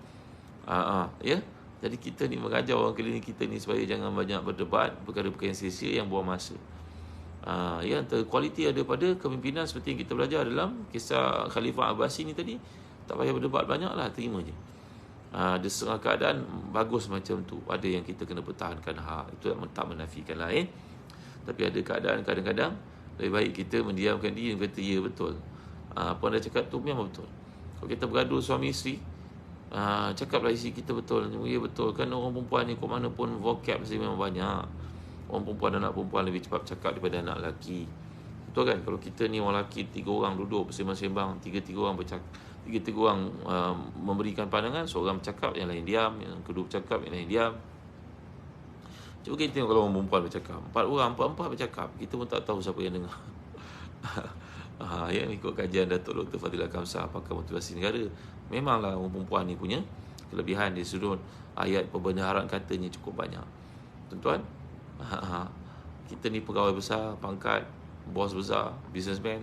Ya. Jadi kita ni mengajar orang keliling kita ni supaya jangan banyak berdebat perkara-perkara yang sia-sia yang buang masa. Ya, kualiti ada pada kepimpinan seperti yang kita belajar dalam kisah Khalifah Abbasi ni tadi. Tak payah berdebat banyaklah, terima je. Ada setengah keadaan bagus macam tu. Ada yang kita kena pertahankan hak. Itu tak menafikan lah Tapi ada keadaan kadang-kadang lebih baik kita mendiamkan diri dan kata ya betul. Apa anda cakap tu memang betul. Kalau kita bergaduh suami isteri, cakaplah isi kita betul. Ya betul. Kan orang perempuan ni kok mana pun vocab mesti memang banyak. Orang perempuan, anak perempuan lebih cepat cakap daripada anak lelaki. Betul kan? Kalau kita ni orang lelaki, 3 orang duduk bersembang-sembang, 3 orang bercakap, 3 orang memberikan pandangan, seorang bercakap, yang lain diam, yang kedua bercakap, yang lain diam. Cuba kita tengok kalau orang perempuan bercakap, 4 orang, 4 bercakap, kita pun tak tahu siapa yang dengar. Ya, ikut kajian Datuk Dr. Fadilah Kamsah, pakar motivasi negara, memanglah orang perempuan ni punya kelebihan di sudut ayat pembenaran katanya cukup banyak. Tuan-tuan, kita ni pegawai besar, pangkat, bos besar, businessman,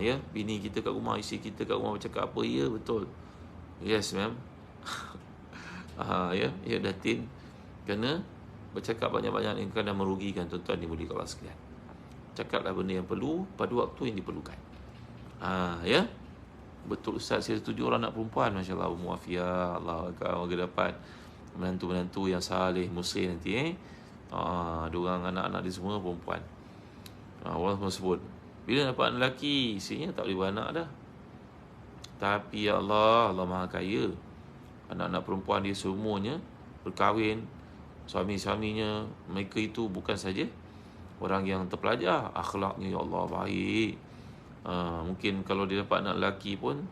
ya, bini kita kat rumah, isteri kita kat rumah bercakap apa, ya betul, yes ma'am. Ya Datin, kerana bercakap banyak-banyak yang kadang merugikan tuan-tuan dimuliakan Allah sekalian. Cakaplah benda yang perlu pada waktu yang diperlukan. Ya, betul Ustaz, saya setuju orang nak perempuan, masya-Allah, muafiah, Allah akan dapat menantu-menantu yang saleh muslim nanti diorang anak-anak dia semua perempuan. Orang semua sebut, bila dapat anak lelaki, isinya tak boleh beranak dah. Tapi ya Allah Maha Kaya, anak-anak perempuan dia semuanya berkahwin, suami-suaminya mereka itu bukan saja orang yang terpelajar, akhlaknya ya Allah baik. Mungkin kalau dia dapat anak lelaki pun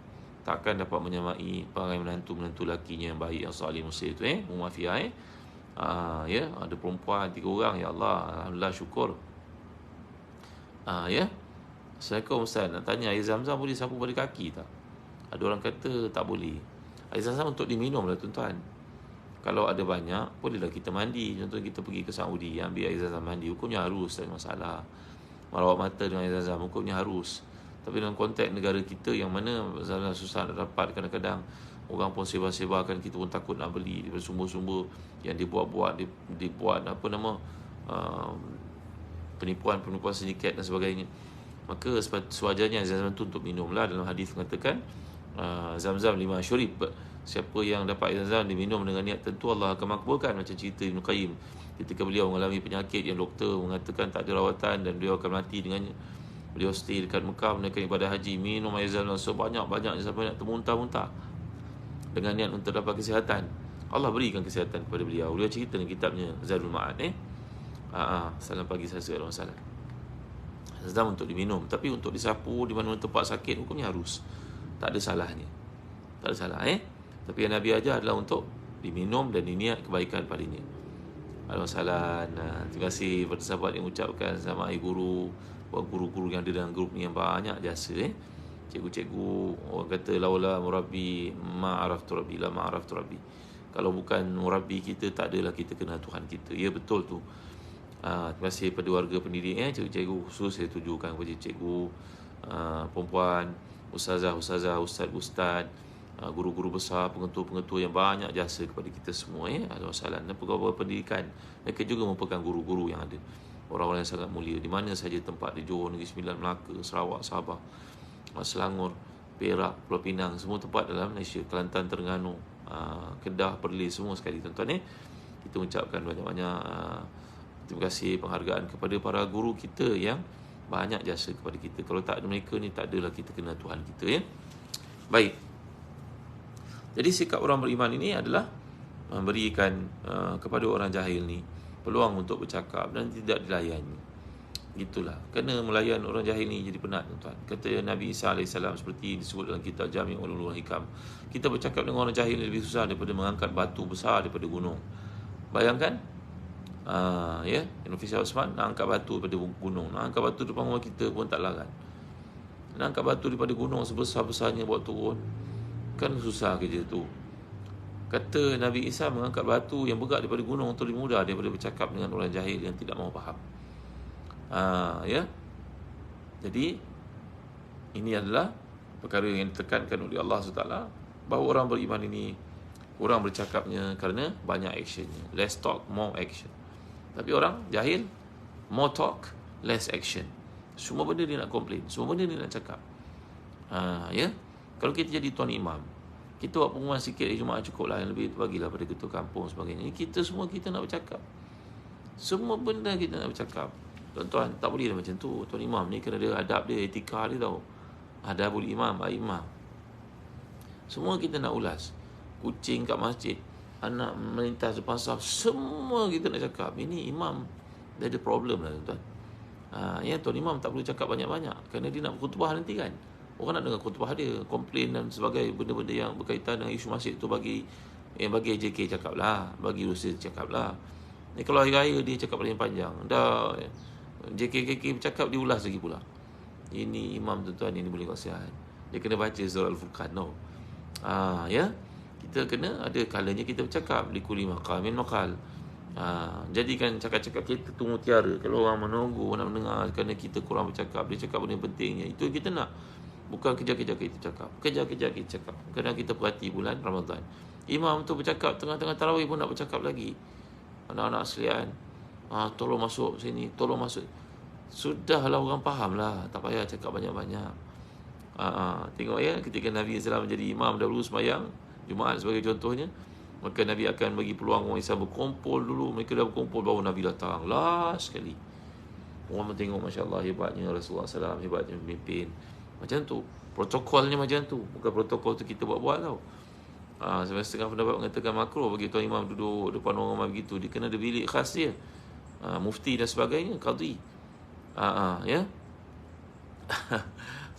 takkan dapat menyamai perangai menantu lakinya yang baik, yang salih muslim tu muafiah ya, ada perempuan 3 orang, ya Allah, alhamdulillah, syukur. Ya. Assalamualaikum Ustaz, nak tanya, air zam-zam boleh sapu pada kaki tak? Ada orang kata tak boleh. Air zam-zam untuk diminum lah tuan-tuan. Kalau ada banyak, bolehlah kita mandi. Contoh kita pergi ke Saudi, ambil air zam-zam mandi, hukumnya harus, tak ada masalah. Merawat mata dengan air zam-zam, hukumnya harus. Tapi dalam konteks negara kita yang mana zam-zam susah nak dapat, kadang-kadang orang pun sebar-sebarkan, kita pun takut nak beli daripada sumber-sumber yang dibuat apa nama, penipuan sindiket dan sebagainya. Maka sewajarnya zam-zam itu untuk minum lah. Dalam hadis mengatakan zam-zam 5 syurib. Siapa yang dapat air zam-zam diminum dengan niat tentu, Allah akan makbulkan. Macam cerita Ibn Qayyim ketika beliau mengalami penyakit yang doktor mengatakan tak ada rawatan dan beliau akan mati dengannya. Beliau stay dekat Mekah menunaikan ibadah haji, minum air zam-zam sebanyak-banyaknya sampai nak termuntah-muntah dengan niat untuk dapat kesihatan. Allah berikan kesihatan kepada beliau. Beliau cerita dalam kitabnya Zadul Ma'ad. Salam pagi, saya salam. zam untuk diminum. Tapi untuk disapu di mana tempat sakit, hukumnya harus. Tak ada salahnya. Tak ada salah. Tapi yang Nabi ajar adalah untuk diminum dan diniat kebaikan padanya. Alhamdulillah. Terima kasih kepada sahabat yang ucapkan sama air guru. Buat guru-guru yang ada dalam grup ni yang banyak jasa. Cikgu-cikgu, orang kata laula murabbi ma'araftu rabbi, la ma'araftu rabbi. Kalau bukan murabbi kita, tak adalah kita kenal Tuhan kita. Ya, betul tu. Terima kasih kepada warga pendidik, cikgu-cikgu khusus saya tujukan kepada cikgu perempuan, ustazah, ustaz, guru-guru besar, pengetua-pengetua yang banyak jasa kepada kita semua. Alhamdulillah. Dan pegawai pendidikan, mereka juga merupakan guru-guru yang ada, orang-orang yang sangat mulia di mana saja tempat, di Johor, Negeri Sembilan, Melaka, Sarawak, Sabah, Selangor, Perak, Pulau Pinang, semua tempat dalam Malaysia, Kelantan, Terengganu, Kedah, Perlis, semua sekali tuan-tuan. Kita ucapkan banyak-banyak terima kasih, penghargaan kepada para guru kita yang banyak jasa kepada kita. Kalau tak ada mereka ni, tak adalah kita kenal Tuhan kita. Baik. Jadi sikap orang beriman ini adalah memberikan kepada orang jahil ni peluang untuk bercakap dan tidak dilayani. Gitulah. Kena melayan orang jahil ni jadi penat, tuan-tuan. Kata Nabi Isa AS, seperti disebut dalam kitab Jami' Ulumul Hikam, kita bercakap dengan orang jahil lebih susah daripada mengangkat batu besar daripada gunung. Bayangkan, Nafisa Osman nak angkat batu daripada gunung, nak angkat batu depan rumah kita pun tak larat. Nak angkat batu daripada gunung sebesar-besarnya buat turun, kan susah kerja tu. Kata Nabi Isa, mengangkat batu yang berat daripada gunung itu lebih mudah daripada bercakap dengan orang jahil yang tidak mahu faham. Jadi ini adalah perkara yang ditekankan oleh Allah SWT, bahawa orang beriman ini kurang bercakapnya kerana banyak actionnya. Less talk, more action. Tapi orang jahil, more talk, less action. Semua benda dia nak komplain, semua benda dia nak cakap. Kalau kita jadi tuan imam, kita buat pengumuman sikit di Jumaat cukup lah, yang lebih bagilah pada ketua kampung sebagainya. Kita semua kita nak bercakap, semua benda kita nak bercakap. Tuan-tuan, tak boleh macam tu. Tuan imam ni kena ada adab dia, etika dia tau. Adabul imam, imam. Semua kita nak ulas. Kucing kat masjid, anak melintas depan saf, semua kita nak cakap. Ini imam, dia ada problem lah, tuan-tuan. Tuan imam tak perlu cakap banyak-banyak, kerana dia nak berkhutbah nanti kan. Orang nak dengar khutbah dia, komplain dan sebagainya, benda-benda yang berkaitan dengan isu masjid tu bagi JK cakap lah, bagi Rusia cakap lah. Ni kalau hari raya dia cakap paling panjang, dah JKKK bercakap, diulas lagi pula. Ini imam, tuan-tuan, ini boleh kasihan. Dia kena baca surah Al-Furqan tau. Kita kena ada kalanya kita bercakap, likuli maqamin maqal. Jadikan cakap-cakap kita tu mutiara. Kalau orang menunggu nak mendengar kerana kita kurang bercakap, dia cakap benda pentingnya, itu kita nak. Bukan kejar-kejar kita cakap, kejar-kejar kita cakap. Kadang kita perhati bulan Ramadan, imam tu bercakap, tengah-tengah tarawih pun nak bercakap lagi. Anak-anak sekalian, tolong masuk sini, tolong masuk. Sudahlah, orang faham lah, tak payah cakap banyak-banyak. Tengok ketika Nabi SAW menjadi imam dahulu sembahyang Jumaat sebagai contohnya, maka Nabi akan bagi peluang orang Islam berkumpul dulu. Mereka dah berkumpul, baru Nabi datang last sekali. Orang tengok, Masya Allah, hebatnya Rasulullah SAW, hebatnya memimpin. Macam tu, protokolnya macam tu. Bukan protokol tu kita buat-buat tau. Sampai setengah pendapat mengatakan makruh bagi tuan imam duduk depan orang ramai begitu. Dia kena ada bilik khas dia, mufti dan sebagainya, qadhi.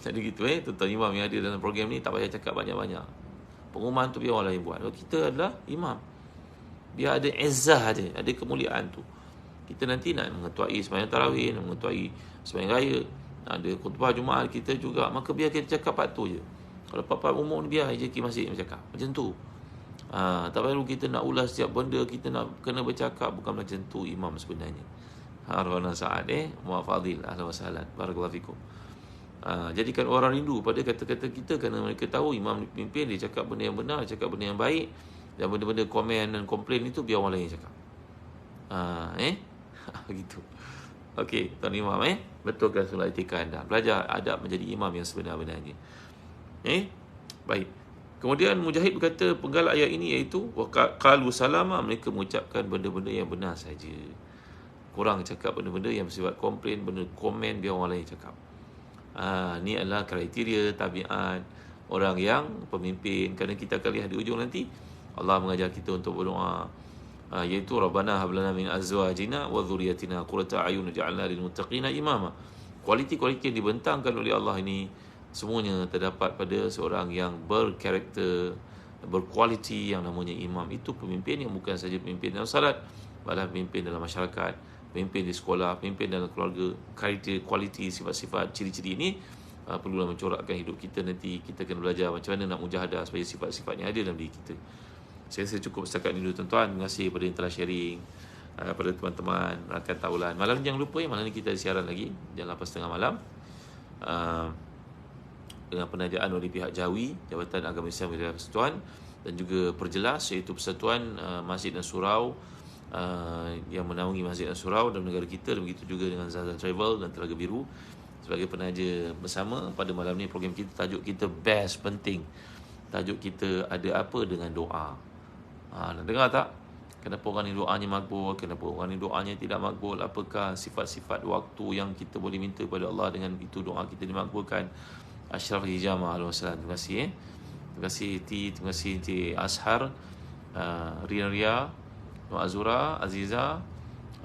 Jadi gitu tuan imam yang ada dalam program ni tak payah cakap banyak-banyak. Pengumuman tu biar orang lain buat. Kita adalah imam, biar ada izzah dia, ada kemuliaan tu. Kita nanti nak mengetuai sembahyang tarawih, nak mengetuai sembahyang raya, ada khutbah Jumaat kita juga, maka biar kita cakap part tu je. Kalau part-part umum ni biar JK masjid bercakap. Macam tu. Tak perlu kita nak ulas setiap benda, kita nak kena bercakap. Bukan macam tu imam sebenarnya. Arwana Sa'ad Mu'ad Fadil, ahlan wa sahlan, barakallahu fikum. Jadikan orang rindu pada kata-kata kita, kerana mereka tahu imam pimpin, dia cakap benda yang benar, cakap benda yang baik, dan benda-benda komen dan komplain itu biar orang lain cakap. Begitu. Okey, tuan imam betulkan solat etika anda. Belajar adab menjadi imam yang sebenar-benarnya. Baik. Kemudian Mujahid berkata penggal ayat ini iaitu qalu salama, mereka mengucapkan benda-benda yang benar saja. Kurang cakap benda-benda yang bersifat komplain, benda komen biar orang lain cakap. Ni adalah kriteria tabiat orang yang pemimpin. Kerana kita akan lihat di ujung nanti Allah mengajar kita untuk berdoa, iaitu Rabbana hab lana min azwajina wa dhurriyyatina qurrata a'yun waj'alna lil muttaqina imama. Kualiti-kualiti yang dibentangkan oleh Allah ini semuanya terdapat pada seorang yang berkarakter, berkualiti yang namanya imam. Itu pemimpin yang bukan saja pemimpin dalam salat, malah pemimpin dalam masyarakat, pemimpin di sekolah, pemimpin dalam keluarga. Kualiti sifat-sifat ciri-ciri ini perlulah mencorakkan hidup kita. Nanti kita kena belajar macam mana nak mujahadah supaya sifat-sifatnya ada dalam diri kita. Saya rasa cukup setakat ini dulu tuan-tuan. Terima kasih kepada yang telah sharing, pada teman-teman rakan taulan. Malam ni jangan lupa malam ni kita ada siaran lagi jam 8.30 malam dengan penajaan oleh pihak Jawi, Jabatan Agama Islam Wilayah Persekutuan, dan juga Perjelas, iaitu Persatuan Masjid dan Surau yang menaungi Masjid dan Surau dalam negara kita, dan begitu juga dengan Zahzan Travel dan Telaga Biru sebagai penaja bersama pada malam ni. Program kita, tajuk kita best, penting. Tajuk kita ada apa dengan doa. Nak dengar tak? Kenapa orang ni doanya makbul? Kenapa orang ni doanya tidak makbul? Apakah sifat-sifat waktu yang kita boleh minta kepada Allah dengan itu doa kita dimakbulkan? Ashraf Hijamah, terima kasih. Terima kasih Ti, terima kasih Ti Ashar, Rian Ria, Nur Azura, Aziza,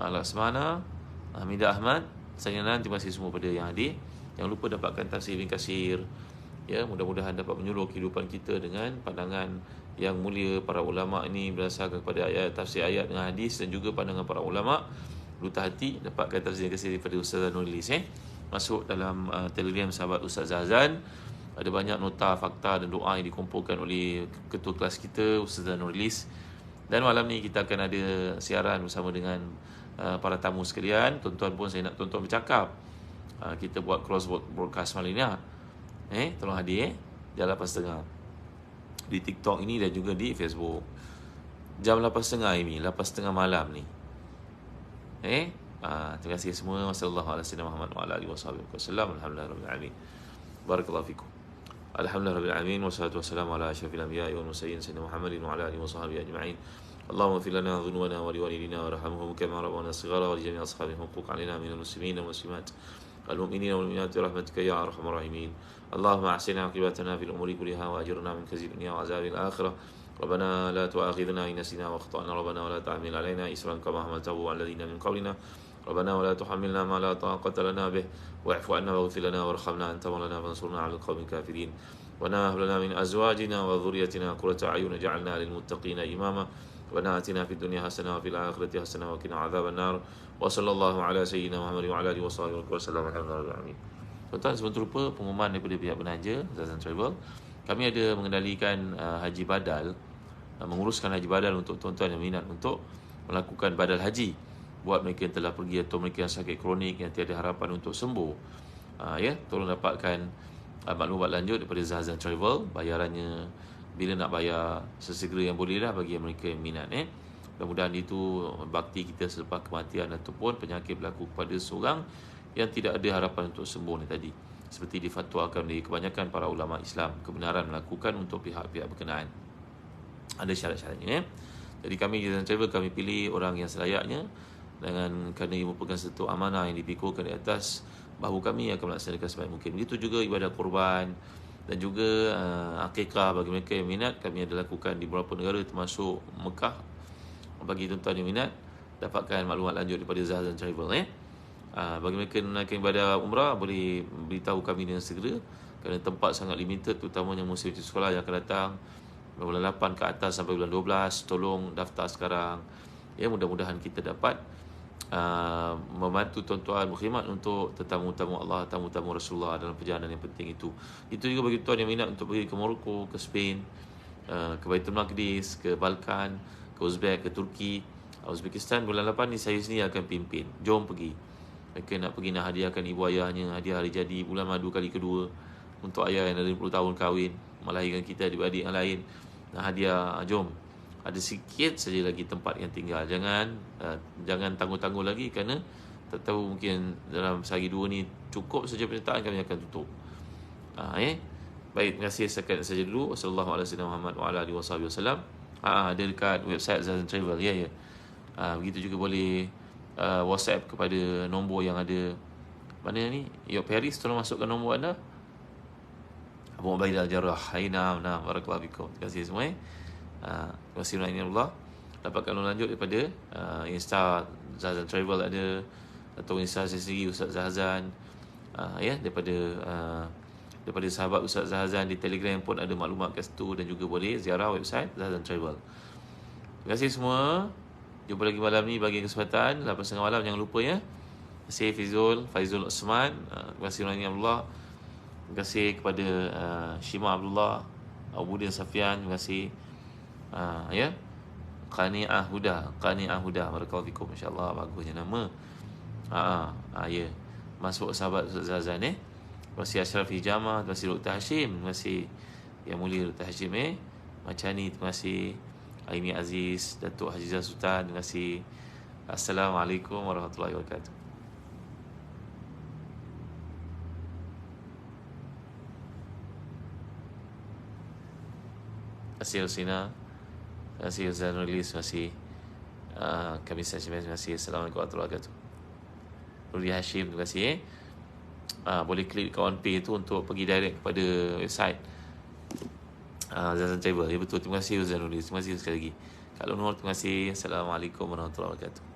Laksmana, Hamidah Ahmad, Sayanan. Terima kasih semua pada yang hadir. Jangan lupa dapatkan tafsir Ibn Katsir. Ya, mudah-mudahan dapat menyuluh kehidupan kita dengan pandangan yang mulia para ulama ini berdasarkan kepada ayat, tafsir ayat dengan hadis, dan juga pandangan para ulama. Lutah hati dapatkan tafsir Katsir daripada Ustaz Zanulis. Masuk dalam Telegram sahabat Ustaz Zahzan. Ada banyak nota, fakta dan doa yang dikumpulkan oleh ketua kelas kita Ustaz Zanulis. Dan malam ni kita akan ada siaran bersama dengan para tamu sekalian. Tuan-tuan pun saya nak tuan-tuan bercakap. Kita buat cross broadcast malam ni. Tolong hadir jam 8.30 di TikTok ini dan juga di Facebook. Jam 8.30 ini, 8.30 malam ni. Terima kasih semua. Wassalamualaikum warahmatullahi wabarakatuh. Alhamdulillah. Barakallahu fikum. Alhamdulillahirrahmanirrahim. Wassalatu wassalamu ala asyrafil anbiya'i wal mursalin sayyidina Muhammadin wa ala alihi wa sahbihi ajma'in. Allahumma ighfir lana dhunubana wa liwalidina warhamhum kama rabbana shighara wa li jami'i ashabihim huquq 'alaina minal muslimin wal muslimat wal mu'minina wal mu'minat rahmatika ya arhamar rahimin. Allahumma ahsin 'aqibatana fil umuri kulliha wa ajirna min khizyi dunya wa 'adzabil akhirah. ربنا لا تؤاخذنا إن نسينا وأخطأنا ربنا ولا تحمل علينا إصرا كما حملته على الذين من قبلنا ربنا ولا تحملنا ما لا طاقة لنا به واعف عنا واغفر لنا وارحمنا أنت مولانا فانصرنا على القوم الكافرين وهب لنا من أزواجنا وذريتنا قرة أعين واجعلنا للمتقين إماما ربنا آتنا في الدنيا حسنة وفي الآخرة حسنة وقنا عذاب النار وصلى الله على سيدنا محمد وعلى آله وصحبه وسلم. Alhamdulillah. Tuan-tuan, sebelum terlupa pengumuman daripada pihak penaja Zahzan Travel. Kami ada mengendalikan haji badal, menguruskan haji badal untuk tuan-tuan yang minat untuk melakukan badal haji buat mereka yang telah pergi atau mereka yang sakit kronik yang tiada harapan untuk sembuh. Tolong dapatkan maklumat lanjut daripada Zahzan Travel. Bayarannya bila nak bayar sesegera yang boleh lah bagi mereka yang minat. Mudah-mudahan itu bakti kita selepas kematian ataupun penyakit berlaku kepada seorang yang tidak ada harapan untuk sembuh ni tadi. Seperti difatwakan oleh kebanyakan para ulama Islam, kebenaran melakukan untuk pihak-pihak berkenaan. Ada syarat-syaratnya. Jadi kami Zahzan Travel, kami pilih orang yang selayaknya dengan kerana ia merupakan satu amanah yang dipikulkan di atas bahu kami akan melaksanakan sebaik mungkin. Begitu juga ibadah kurban dan juga akikah bagi mereka yang minat, kami ada lakukan di beberapa negara termasuk Mekah. Bagi tuan-tuan yang minat, dapatkan maklumat lanjut daripada Zahzan Travel. Bagi mereka yang menaikkan ibadah umrah, boleh beritahu kami dengan segera kerana tempat sangat limited, terutamanya musim sekolah yang akan datang bulan 8 ke atas sampai bulan 12. Tolong daftar sekarang. Mudah-mudahan kita dapat membantu tuan-tuan berkhidmat untuk tetamu-tamu Allah, tamu-tamu Rasulullah dalam perjalanan yang penting itu. Itu juga bagi tuan yang minat untuk pergi ke Morocco, ke Spain, ke Baitul Maqdis, ke Balkan, ke Uzbek, ke Turki, Uzbekistan. Bulan 8 ni saya sendiri akan pimpin. Jom pergi. Mereka nak pergi nak hadiahkan ibu ayahnya hadiah hari jadi bulan madu kali kedua untuk ayah yang ada 20 tahun kahwin, melahirkan kita adik-adik yang lain. Nak hadiah, jom. Ada sikit saja lagi tempat yang tinggal. Jangan tangguh-tangguh lagi kerana tak tahu mungkin dalam sehari dua ni cukup saja penyertaan, kami akan tutup. Baik, terima kasih. Setakat saja dulu. Wassalamualaikum warahmatullahi wabarakatuh. Ada dekat website Zahzan Travel. Ya. Begitu juga boleh WhatsApp kepada nombor yang ada. Mana ni? Yok Paris, tolong masukkan nombor anda. Abu Ubaidah Al-Jarrah. Barakallahu fikum. Terima kasih semua. Terima kasih Allah. Dapatkan lanjut daripada Insta Zahzan Travel ada, atau Insta saya sendiri Ustaz Zahzan, daripada sahabat Ustaz Zahazan di Telegram pun ada maklumat kat situ, dan juga boleh ziarah website Zahazan Travel. Terima kasih semua. Jumpa lagi malam ni bagi kesempatan 8.30 malam, jangan lupa ya. Terima kasih Faizul Osman, terima kasih Rani Abdullah, terima kasih kepada Shima Abdullah, Abudin Safian, terima kasih ya. Qani'ah Huda, barakallahu fikum, insya-Allah bagusnya nama. Ya. Masuk sahabat Ustaz Zazan Terima kasih Ashraf Hijama, terima kasih Dr. Hashim, terima kasih Yang Mulia Dr. Hashim Macani, terima kasih Aini Aziz, Datuk Hajizah Sultan, terima kasih. Assalamualaikum warahmatullahi wabarakatuh. Terima kasih Husina, terima kasih Ustaz Nulis, terima kasih kami terima kasih. Assalamualaikum warahmatullahi wabarakatuh. Rudi Hashim, terima kasih boleh klik kat on pay tu untuk pergi direct kepada website Zazan Travel. Ya betul, terima kasih Ustaz Nulis, terima kasih sekali lagi. Kak Nur, terima kasih. Assalamualaikum warahmatullahi wabarakatuh.